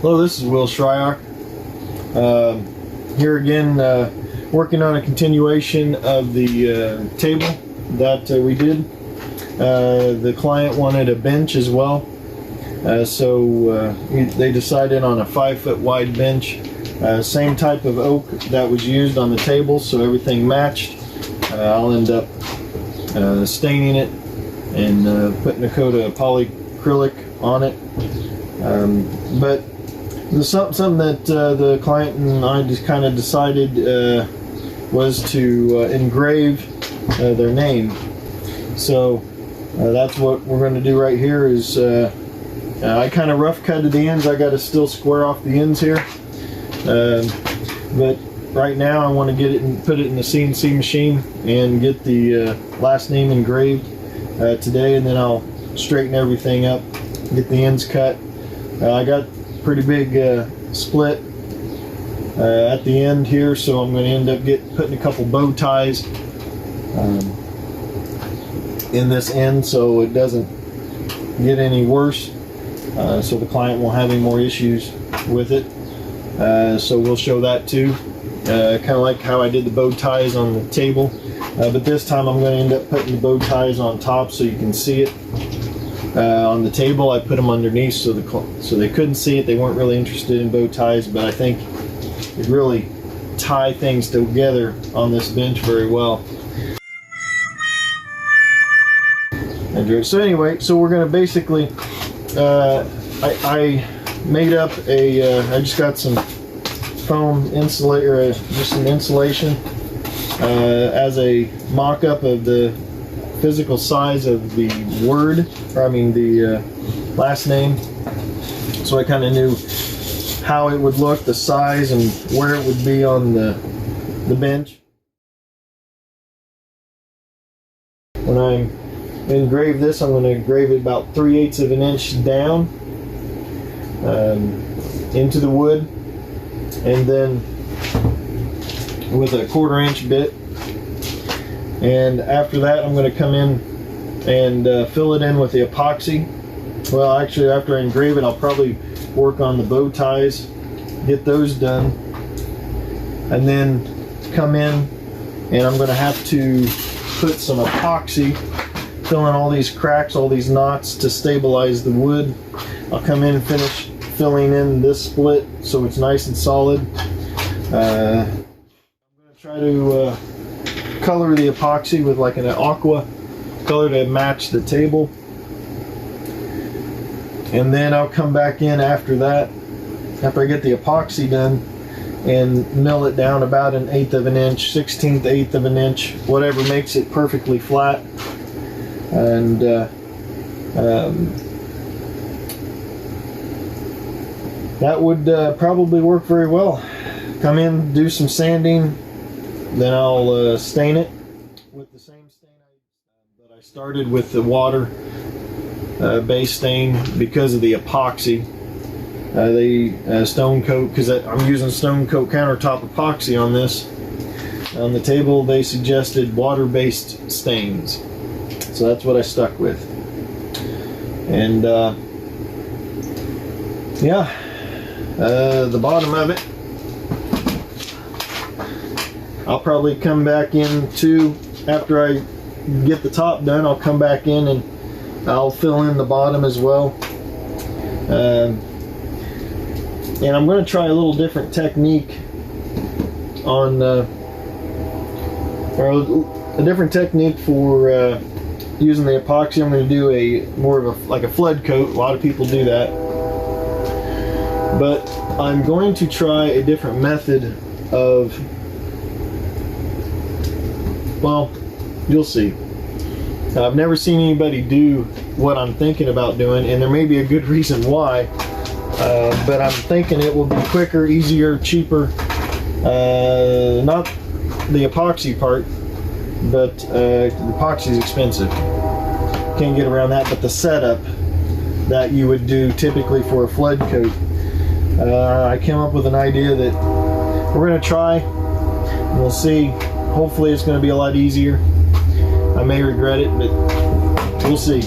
Hello, this is Will Schreier. Here again, working on a continuation of the table that we did. The client wanted a bench as well, so they decided on a 5-foot wide bench. Same type of oak that was used on the table, so everything matched. I'll end up staining it and putting a coat of polycrylic on it. But something that the client and I just kind of decided was to engrave their name. So that's what we're going to do right here. Is I kind of rough cutted the ends. I got to still square off the ends here, but right now I want to get it and put it in the CNC machine and get the last name engraved today, and then I'll straighten everything up, get the ends cut. I got pretty big split at the end here, so I'm going to end up putting a couple bow ties in this end so it doesn't get any worse, so the client won't have any more issues with it. So we'll show that too, kind of like how I did the bow ties on the table, but this time I'm going to end up putting the bow ties on top so you can see it. On the table I put them underneath so they couldn't see it. They weren't really interested in bow ties, but I think it really tie things together on this bench very well. So anyway, so we're going to basically I made up a I just got some foam insulator, just some insulation as a mock-up of the physical size of the word, or I mean the last name, so I kind of knew how it would look, the size, and where it would be on the bench. When I engrave this, I'm going to engrave it about 3/8 of an inch down into the wood, and then with a 1/4 inch bit. And after that, I'm going to come in and fill it in with the epoxy. Well, actually, after I engrave it, I'll probably work on the bow ties, get those done, and then come in and I'm going to have to put some epoxy, fill in all these cracks, all these knots to stabilize the wood. I'll come in and finish filling in this split so it's nice and solid. I'm going to try to color the epoxy with like an aqua color to match the table, and then I'll come back in after that, after I get the epoxy done, and mill it down about 1/8 of an inch, 1/16 of an inch, whatever makes it perfectly flat. And that would probably work very well. Come in, do some sanding, then I'll stain it with the same stain but I started with the water base stain because of the epoxy. The Stone Coat, because I'm using Stone Coat Countertop Epoxy on this. On the table they suggested water-based stains, so that's what I stuck with. And yeah, the bottom of it, I'll probably come back in too, after I get the top done. I'll come back in and I'll fill in the bottom as well. And I'm going to try a little different technique on, or a different technique for using the epoxy. I'm going to do more of like a flood coat. A lot of people do that, but I'm going to try a different method of, well, you'll see. I've never seen anybody do what I'm thinking about doing, and there may be a good reason why, but I'm thinking it will be quicker, easier, cheaper. Not the epoxy part, but the epoxy is expensive. Can't get around that, but the setup that you would do typically for a flood coat. I came up with an idea that we're going to try, and we'll see. Hopefully it's going to be a lot easier. I may regret it, but we'll see.